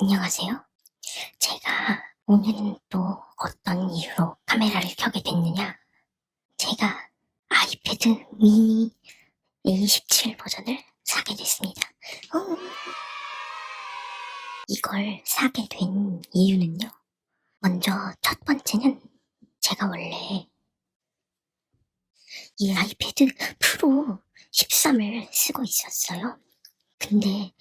안녕하세요. 제가 오늘은 또 어떤 이유로 카메라를 켜게 됐느냐. 제가 아이패드 미니 A17 버전을 사게 됐습니다. 어. 이걸 사게 된 이유는요. 먼저 첫 번째는 제가 원래 이 아이패드 프로 13을 쓰고 있었어요. 근데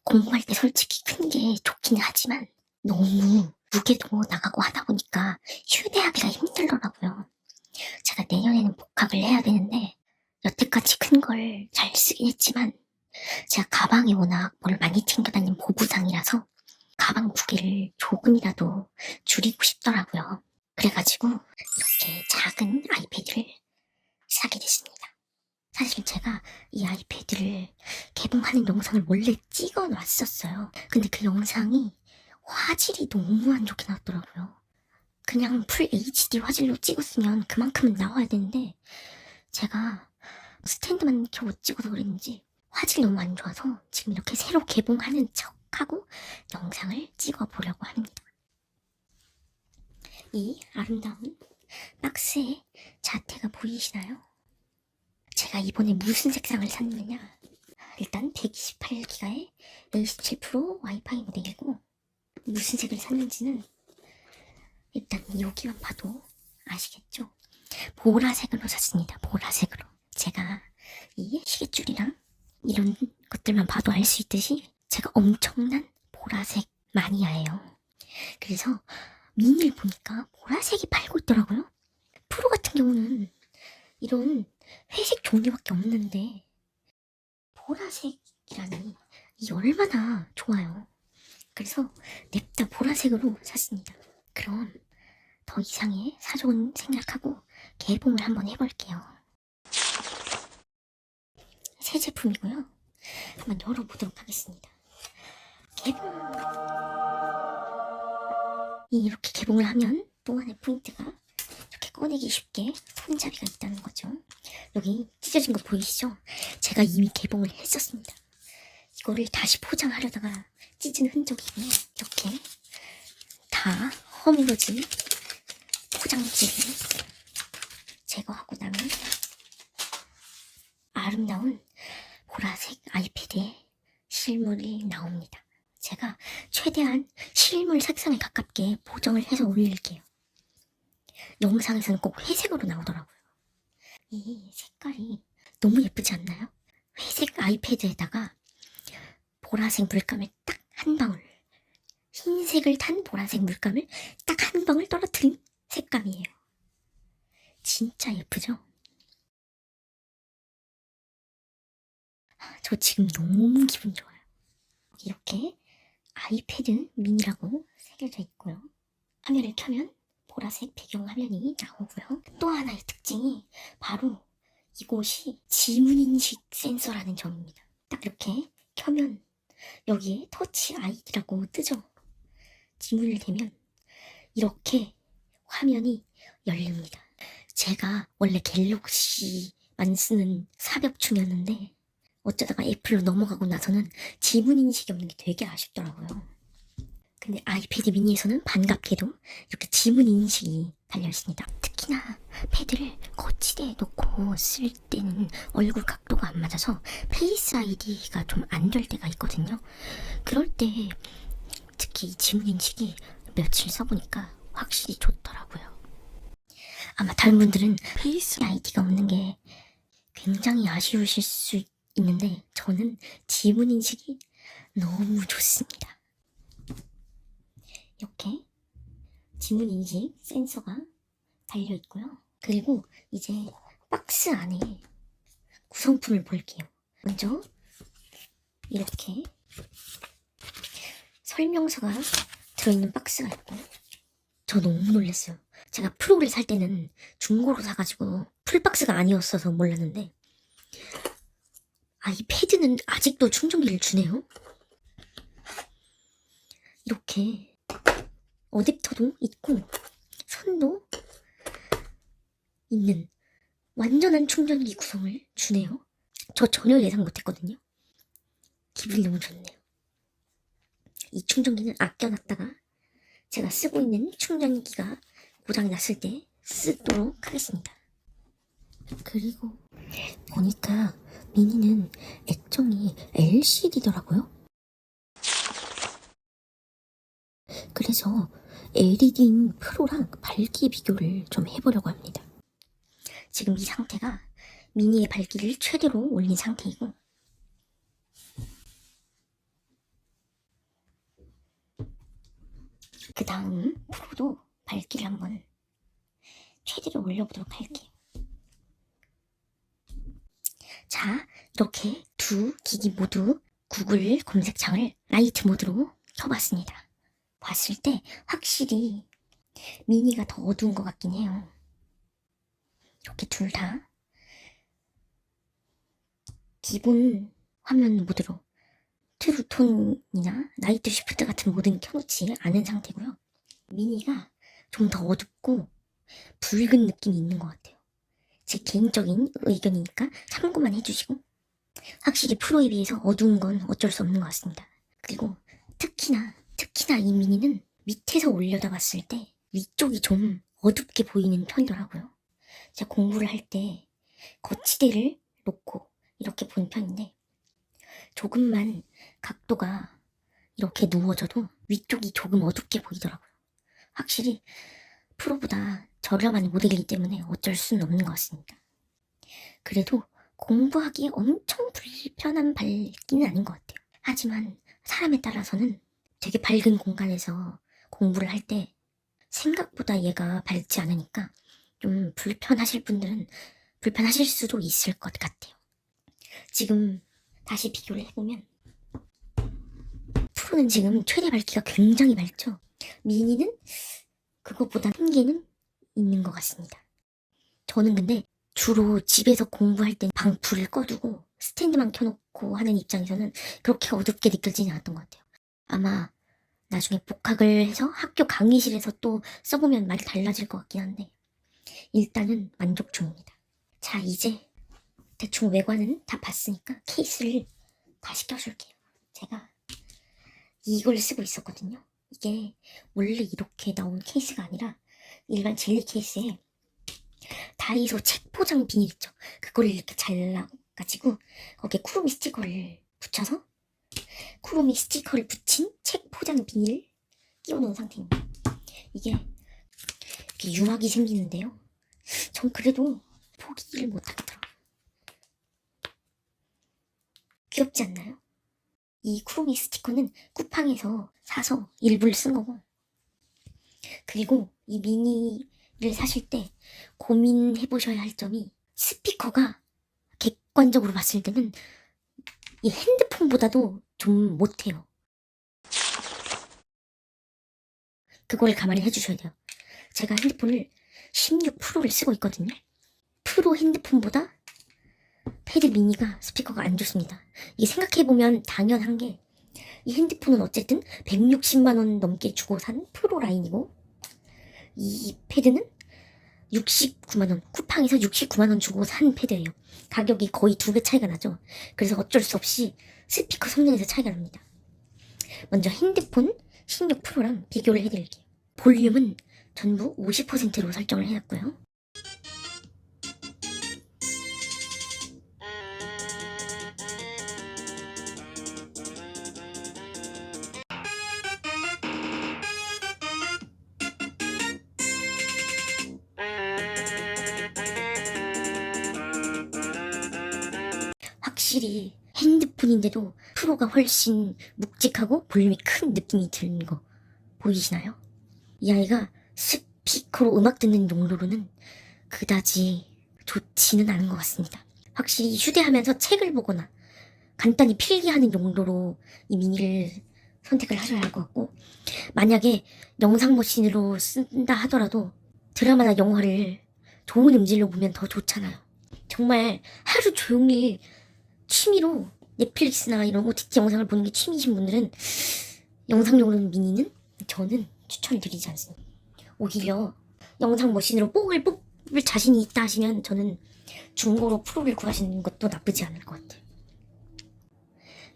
공부할 때 솔직히 큰 게 좋긴 하지만 너무 무게도 나가고 하다 보니까 휴대하기가 힘들더라고요. 제가 내년에는 복학을 해야 되는데 여태까지 큰 걸 잘 쓰긴 했지만 제가 가방에 워낙 뭘 많이 챙겨 다니는 보부상이라서 가방 무게를 조금이라도 줄이고 싶더라고요. 그래가지고 이렇게 작은 아이패드를 사게 됐습니다. 사실 제가 이 아이패드를 개봉하는 영상을 원래 찍어 놨었어요. 근데 그 영상이 화질이 너무 안 좋게 나왔더라고요. 그냥 풀 HD 화질로 찍었으면 그만큼은 나와야 되는데 제가 스탠드만 겨우 찍어서 그랬는지 화질이 너무 안 좋아서 지금 이렇게 새로 개봉하는 척하고 영상을 찍어보려고 합니다. 이 아름다운 박스의 자태가 보이시나요? 제가 이번에 무슨 색상을 샀느냐. 일단 128기가의 A17 프로 와이파이 모델이고 무슨 색을 샀는지는 일단 여기만 봐도 아시겠죠? 보라색으로 샀습니다. 보라색으로. 제가 이 시계줄이랑 이런 것들만 봐도 알 수 있듯이 제가 엄청난 보라색 마니아예요. 그래서 미니를 보니까 보라색이 팔고 있더라고요. 프로 같은 경우는 이런 회색 종류밖에 없는데 보라색이라니 이게 얼마나 좋아요. 그래서 냅다 보라색으로 샀습니다. 그럼 더 이상의 사정은 생략하고 개봉을 한번 해볼게요. 새 제품이고요. 한번 열어보도록 하겠습니다. 개봉! 이렇게 개봉을 하면 또 하나의 포인트가 이렇게 꺼내기 쉽게 손잡이가 있다는 거죠. 여기 찢어진 거 보이시죠? 제가 이미 개봉을 했었습니다. 이거를 다시 포장하려다가 찢은 흔적이고요. 이렇게 다 허물어진 포장지를 제거하고 나면 아름다운 보라색 아이패드의 실물이 나옵니다. 제가 최대한 실물 색상에 가깝게 보정을 해서 올릴게요. 영상에서는 꼭 회색으로 나오더라고요. 이 색깔이 너무 예쁘지 않나요? 회색 아이패드에다가 보라색 물감을 딱 한 방울, 흰색을 탄 보라색 물감을 딱 한 방울 떨어뜨린 색감이에요. 진짜 예쁘죠? 저 지금 너무 기분 좋아요. 이렇게 아이패드 미니라고 새겨져 있고요. 화면을 켜면 보라색 배경 화면이 나오고요. 또 하나의 특징이 바로 이곳이 지문인식 센서라는 점입니다. 딱 이렇게 켜면 여기에 터치 아이디라고 뜨죠. 지문을 대면 이렇게 화면이 열립니다. 제가 원래 갤럭시만 쓰는 사벽충이었는데 어쩌다가 애플로 넘어가고 나서는 지문인식이 없는 게 되게 아쉽더라고요. 근데 아이패드 미니에서는 반갑게도 이렇게 지문인식이 달려있습니다. 특히나 패드를 거치대에 놓고 쓸 때는 얼굴 각도가 안 맞아서 페이스 아이디가 좀 안 될 때가 있거든요. 그럴 때 특히 이 지문인식이 며칠 써보니까 확실히 좋더라고요. 아마 다른 분들은 페이스 아이디가 없는 게 굉장히 아쉬우실 수 있는데 저는 지문인식이 너무 좋습니다. 이렇게 지문인식 센서가 달려있고요. 그리고 이제 박스 안에 구성품을 볼게요. 먼저 이렇게 설명서가 들어있는 박스가 있고 저 너무 놀랐어요. 제가 프로를 살 때는 중고로 사가지고 풀박스가 아니었어서 몰랐는데 이 패드는 아직도 충전기를 주네요. 이렇게 어댑터도 있고 선도 있는 완전한 충전기 구성을 주네요. 저 전혀 예상 못했거든요. 기분이 너무 좋네요. 이 충전기는 아껴놨다가 제가 쓰고 있는 충전기가 고장이 났을 때 쓰도록 하겠습니다. 그리고 보니까 미니는 액정이 LCD더라고요. 그래서 LED인 프로랑 밝기 비교를 좀 해보려고 합니다. 지금 이 상태가 미니의 밝기를 최대로 올린 상태이고, 그 다음 프로도 밝기를 한번 최대로 올려보도록 할게요. 자, 이렇게 두 기기 모두 구글 검색창을 라이트 모드로 켜봤습니다. 봤을 때 확실히 미니가 더 어두운 것 같긴 해요. 이렇게 둘 다 기본 화면 모드로 트루톤이나 나이트 쉬프트 같은 모드는 켜놓지 않은 상태고요. 미니가 좀 더 어둡고 붉은 느낌이 있는 것 같아요. 제 개인적인 의견이니까 참고만 해주시고, 확실히 프로에 비해서 어두운 건 어쩔 수 없는 것 같습니다. 그리고 특히나 이 미니는 밑에서 올려다봤을 때 위쪽이 좀 어둡게 보이는 편이더라고요. 제가 공부를 할 때 거치대를 놓고 이렇게 본 편인데, 조금만 각도가 이렇게 누워져도 위쪽이 조금 어둡게 보이더라고요. 확실히 프로보다 저렴한 모델이기 때문에 어쩔 수는 없는 것 같습니다. 그래도 공부하기에 엄청 불편한 밝기는 아닌 것 같아요. 하지만 사람에 따라서는 되게 밝은 공간에서 공부를 할 때 생각보다 얘가 밝지 않으니까 좀 불편하실 분들은 불편하실 수도 있을 것 같아요. 지금 다시 비교를 해보면 프로는 지금 최대 밝기가 굉장히 밝죠. 미니는 그것보다 한계는 있는 것 같습니다. 저는 근데 주로 집에서 공부할 때 방 불을 꺼두고 스탠드만 켜놓고 하는 입장에서는 그렇게 어둡게 느껴지지 않았던 것 같아요. 아마 나중에 복학을 해서 학교 강의실에서 또 써보면 많이 달라질 것 같긴 한데, 일단은 만족 중입니다. 자, 이제 대충 외관은 다 봤으니까 케이스를 다시 껴줄게요. 제가 이걸 쓰고 있었거든요. 이게 원래 이렇게 나온 케이스가 아니라 일반 젤리 케이스에 다이소 책 포장 비닐 있죠? 그거를 이렇게 잘라가지고 거기에 쿠로미 스티커를 붙여서 쿠로미 스티커를 붙인 책 포장 비닐 끼워놓은 상태입니다. 이게 이렇게 유막이 생기는데요. 전 그래도 포기를 못하겠더라고요. 귀엽지 않나요? 이 쿠로미 스티커는 쿠팡에서 사서 일부를 쓴 거고, 그리고 이 미니를 사실 때 고민해보셔야 할 점이, 스피커가 객관적으로 봤을 때는 이 핸드폰보다도 좀 못해요. 그걸 감안을 해주셔야 돼요. 제가 핸드폰을 16 프로를 쓰고 있거든요. 프로 핸드폰보다 패드 미니가 스피커가 안 좋습니다. 이게 생각해보면 당연한 게, 이 핸드폰은 어쨌든 160만원 넘게 주고 산 프로 라인이고, 이 패드는 69만원, 쿠팡에서 69만원 주고 산 패드예요. 가격이 거의 2배 차이가 나죠. 그래서 어쩔 수 없이 스피커 성능에서 차이가 납니다. 먼저 핸드폰 16 프로랑 비교를 해드릴게요. 볼륨은 전부 50%로 설정을 해놨고요. 확실히 핸드폰인데도 프로가 훨씬 묵직하고 볼륨이 큰 느낌이 드는 거 보이시나요? 이 아이가 스피커로 음악 듣는 용도로는 그다지 좋지는 않은 것 같습니다. 확실히 휴대하면서 책을 보거나 간단히 필기하는 용도로 이 미니를 선택을 하셔야 할 것 같고, 만약에 영상 머신으로 쓴다 하더라도 드라마나 영화를 좋은 음질로 보면 더 좋잖아요. 정말 하루 종일 취미로 넷플릭스나 이런 OTT 영상을 보는 게 취미이신 분들은 영상용으로는 미니는 저는 추천드리지 않습니다. 오히려 영상 머신으로 뽕을 뽑을 자신이 있다 하시면 저는 중고로 프로를 구하시는 것도 나쁘지 않을 것 같아요.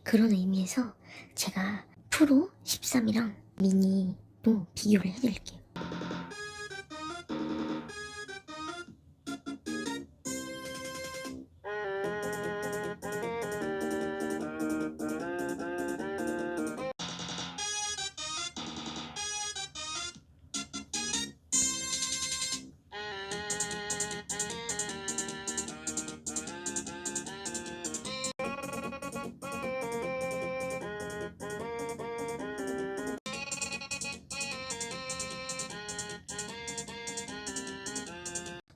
그런 의미에서 제가 프로 13이랑 미니도 비교를 해드릴게요.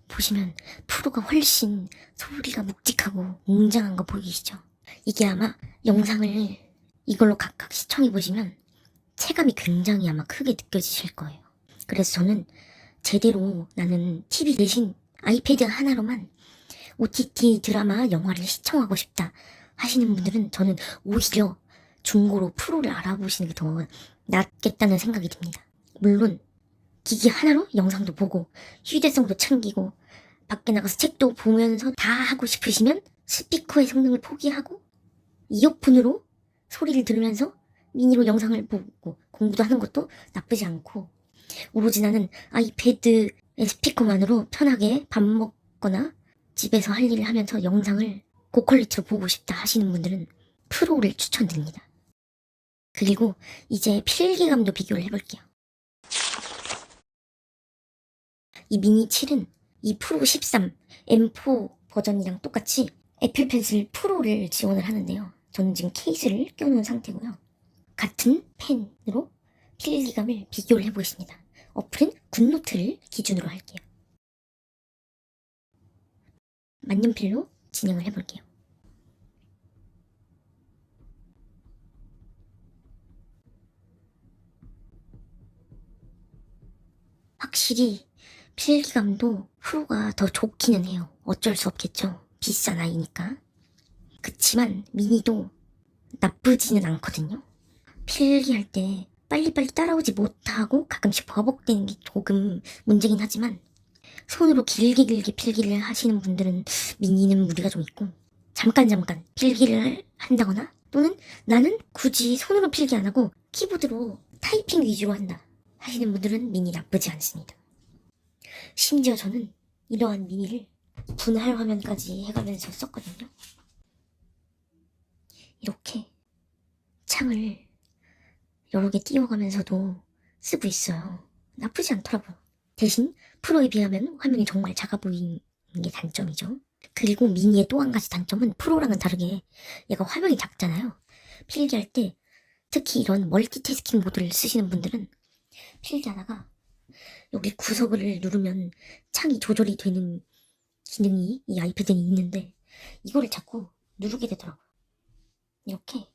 보시면 프로가 훨씬 소리가 묵직하고 웅장한 거 보이시죠? 이게 아마 영상을 이걸로 각각 시청해보시면 체감이 굉장히 아마 크게 느껴지실 거예요. 그래서 저는 제대로 나는 TV 대신 아이패드 하나로만 OTT 드라마, 영화를 시청하고 싶다 하시는 분들은 저는 오히려 중고로 프로를 알아보시는 게 더 낫겠다는 생각이 듭니다. 물론 기기 하나로 영상도 보고 휴대성도 챙기고 밖에 나가서 책도 보면서 다 하고 싶으시면 스피커의 성능을 포기하고 이어폰으로 소리를 들으면서 미니로 영상을 보고 공부도 하는 것도 나쁘지 않고, 오로지 나는 아이패드의 스피커만으로 편하게 밥 먹거나 집에서 할 일을 하면서 영상을 고퀄리티로 보고 싶다 하시는 분들은 프로를 추천드립니다. 그리고 이제 필기감도 비교를 해볼게요. 이 미니 7은 이 프로 13 M4 버전이랑 똑같이 애플 펜슬 프로를 지원을 하는데요. 저는 지금 케이스를 껴놓은 상태고요. 같은 펜으로 필기감을 비교를 해보겠습니다. 어플은 굿노트를 기준으로 할게요. 만년필로 진행을 해볼게요. 확실히 필기감도 프로가 더 좋기는 해요. 어쩔 수 없겠죠. 비싼 아이니까. 그치만 미니도 나쁘지는 않거든요. 필기할 때 빨리빨리 따라오지 못하고 가끔씩 버벅대는 게 조금 문제긴 하지만, 손으로 길게 필기를 하시는 분들은 미니는 무리가 좀 있고, 잠깐 필기를 한다거나 또는 나는 굳이 손으로 필기 안 하고 키보드로 타이핑 위주로 한다 하시는 분들은 미니 나쁘지 않습니다. 심지어 저는 이러한 미니를 분할 화면까지 해가면서 썼거든요. 이렇게 창을 여러 개 띄워가면서도 쓰고 있어요. 나쁘지 않더라고요. 대신 프로에 비하면 화면이 정말 작아 보이는 게 단점이죠. 그리고 미니의 또 한 가지 단점은 프로랑은 다르게 얘가 화면이 작잖아요. 필기할 때 특히 이런 멀티태스킹 모드를 쓰시는 분들은 필기하다가 여기 구석을 누르면 창이 조절이 되는 기능이 이 아이패드에 있는데 이거를 자꾸 누르게 되더라고요. 이렇게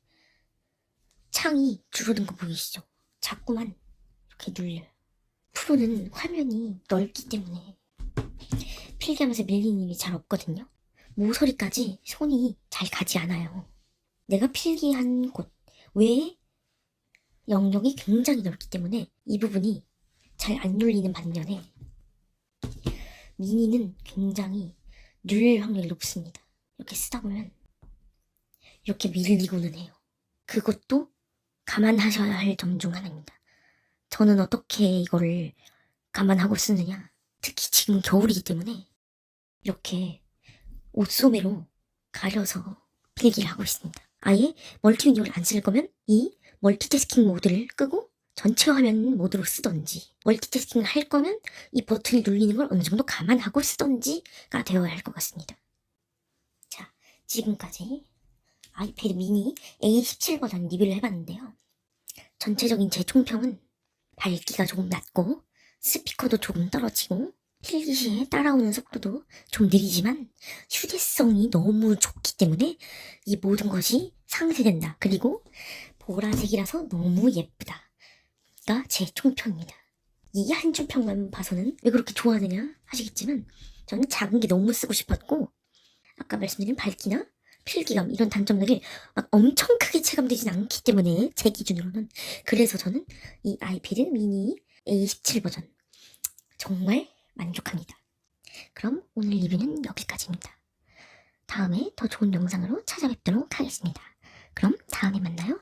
창이 줄어든 거 보이시죠? 자꾸만 이렇게 눌려요. 프로는 화면이 넓기 때문에 필기하면서 밀리는 일이 잘 없거든요. 모서리까지 손이 잘 가지 않아요. 내가 필기한 곳 외에 영역이 굉장히 넓기 때문에 이 부분이 잘 안 눌리는 반면에 미니는 굉장히 눌릴 확률이 높습니다. 이렇게 쓰다 보면 이렇게 밀리고는 해요. 그것도 감안하셔야 할 점 중 하나입니다. 저는 어떻게 이거를 감안하고 쓰느냐, 특히 지금 겨울이기 때문에 이렇게 옷소매로 가려서 필기를 하고 있습니다. 아예 멀티 윈도우를 안 쓸 거면 이 멀티태스킹 모드를 끄고 전체 화면 모드로 쓰던지, 멀티태스킹을 할 거면 이 버튼을 눌리는 걸 어느 정도 감안하고 쓰던지가 되어야 할 것 같습니다. 자, 지금까지 아이패드 미니 A17 버전 리뷰를 해봤는데요. 전체적인 제 총평은 밝기가 조금 낮고 스피커도 조금 떨어지고 필기 시에 따라오는 속도도 좀 느리지만 휴대성이 너무 좋기 때문에 이 모든 것이 상쇄된다. 그리고 보라색이라서 너무 예쁘다 가 제 총평입니다. 이 한 총평만 봐서는 왜 그렇게 좋아하느냐 하시겠지만, 저는 작은 게 너무 쓰고 싶었고 아까 말씀드린 밝기나 필기감 이런 단점들이 막 엄청 크게 체감되진 않기 때문에 제 기준으로는, 그래서 저는 이 아이패드 미니 A17 버전 정말 만족합니다. 그럼 오늘 리뷰는 여기까지입니다. 다음에 더 좋은 영상으로 찾아뵙도록 하겠습니다. 그럼 다음에 만나요.